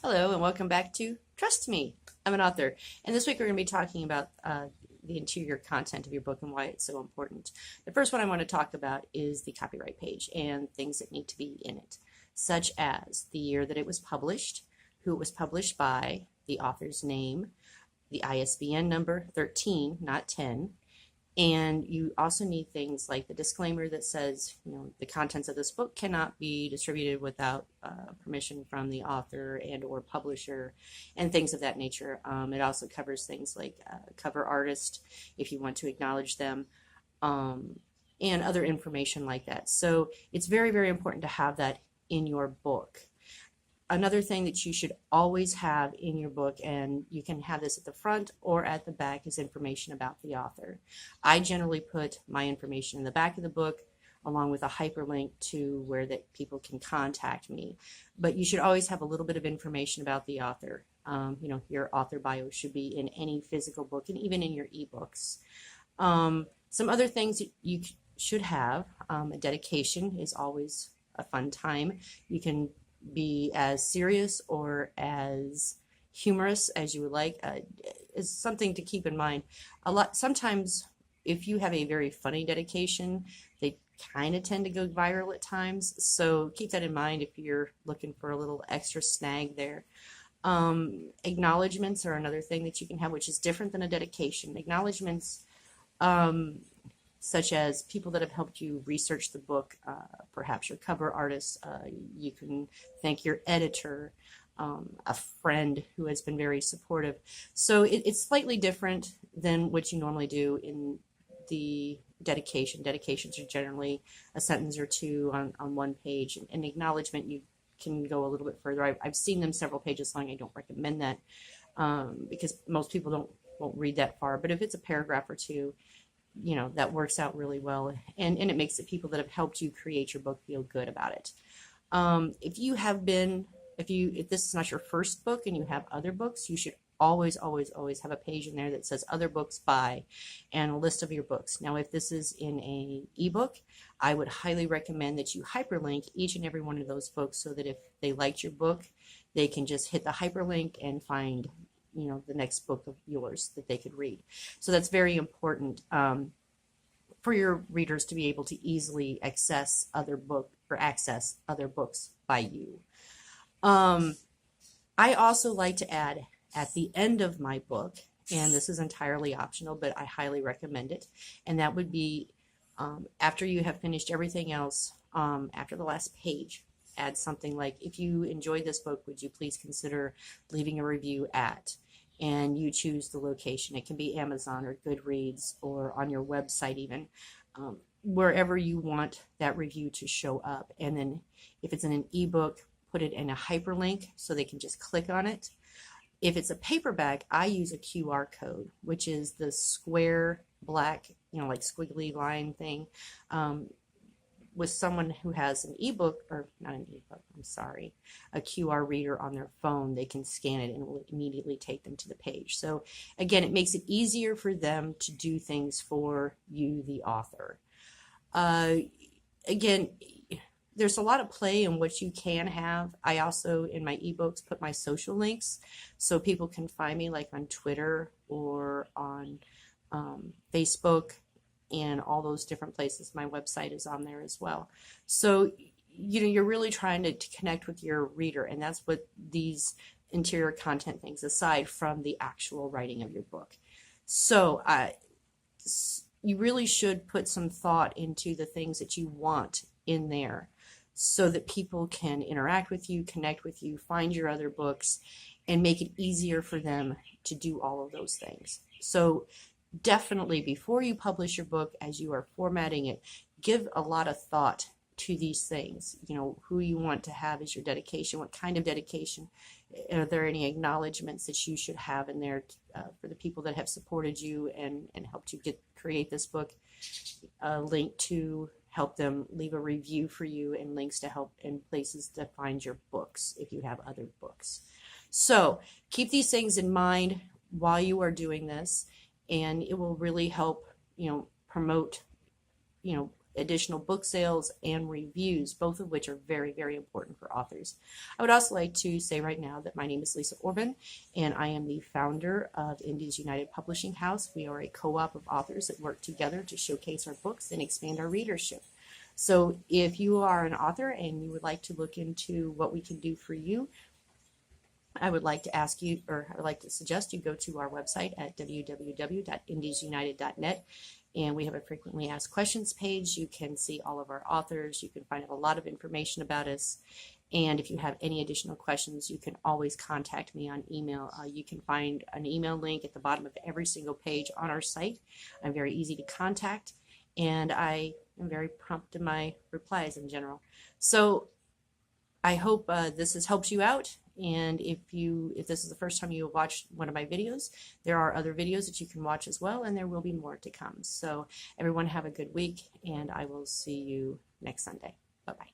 Hello and welcome back to Trust Me. I'm an author, and this week we're going to be talking about the interior content of your book and why it's so important. The first one I want to talk about is the copyright page and things that need to be in it, such as the year that it was published, who it was published by, the author's name, the ISBN number 13, not 10, and you also need things like the disclaimer that says, the contents of this book cannot be distributed without permission from the author and or publisher and things of that nature. It also covers things like cover artist, if you want to acknowledge them, and other information like that. So it's very, very important to have that in your book. Another thing that you should always have in your book, and you can have this at the front or at the back, is information about the author. I generally put my information in the back of the book along with a hyperlink to where that people can contact me. But you should always have a little bit of information about the author. Your author bio should be in any physical book and even in your ebooks. Some other things that you should have, a dedication is always a fun time. You can be as serious or as humorous as you would like. Is something to keep in mind. Sometimes if you have a very funny dedication, they kind of tend to go viral at times. So keep that in mind if you're looking for a little extra snag there. Acknowledgements are another thing that you can have, which is different than a dedication. Acknowledgements, such as people that have helped you research the book, perhaps your cover artist. You can thank your editor, a friend who has been very supportive. So it's slightly different than what you normally do in the dedication. Dedications are generally a sentence or two on one page. And acknowledgement, you can go a little bit further. I've seen them several pages long. I don't recommend that because most people won't read that far. But if it's a paragraph or two, that works out really well, and it makes the people that have helped you create your book feel good about it. If this is not your first book and you have other books, you should always have a page in there that says other books by and a list of your books. Now, if this is in a ebook, I would highly recommend that you hyperlink each and every one of those books so that if they liked your book, they can just hit the hyperlink and find the next book of yours that they could read. So that's very important for your readers to be able to easily access other books by you. I also like to add at the end of my book, and this is entirely optional, but I highly recommend it, and that would be after you have finished everything else, after the last page, add something like, if you enjoyed this book, would you please consider leaving a review at, and you choose the location. It can be Amazon or Goodreads or on your website even, wherever you want that review to show up. And then if it's in an ebook, put it in a hyperlink so they can just click on it. If it's a paperback, I use a QR code, which is the square black, like squiggly line thing. With someone who has an ebook, or not an ebook, a QR reader on their phone, they can scan it and it will immediately take them to the page. So again, it makes it easier for them to do things for you, the author. Again, there's a lot of play in what you can have. I also, in my ebooks, put my social links so people can find me, like on Twitter or on Facebook, and all those different places. My website is on there as well. So, you're really trying to connect with your reader, and that's what these interior content things, aside from the actual writing of your book. So, you really should put some thought into the things that you want in there so that people can interact with you, connect with you, find your other books, and make it easier for them to do all of those things. So, definitely, before you publish your book, as you are formatting it, give a lot of thought to these things. Who you want to have as your dedication, what kind of dedication, are there any acknowledgments that you should have in there for the people that have supported you and helped you create this book, a link to help them leave a review for you, and links to help and places to find your books if you have other books. So keep these things in mind while you are doing this, and it will really help promote additional book sales and reviews, both of which are very, very important for authors. I would also like to say right now that my name is Lisa Orban, and I am the founder of Indies United Publishing House. We are a co-op of authors that work together to showcase our books and expand our readership. So if you are an author and you would like to look into what we can do for you, I would like to ask you, or I would like to suggest you go to our website at www.indiesunited.net, and we have a frequently asked questions page. You can see all of our authors. You can find out a lot of information about us. And if you have any additional questions, you can always contact me on email. You can find an email link at the bottom of every single page on our site. I'm very easy to contact, and I am very prompt in my replies in general. So I hope this has helped you out. And if this is the first time you have watched one of my videos, there are other videos that you can watch as well, and there will be more to come. So everyone have a good week, and I will see you next Sunday. Bye-bye.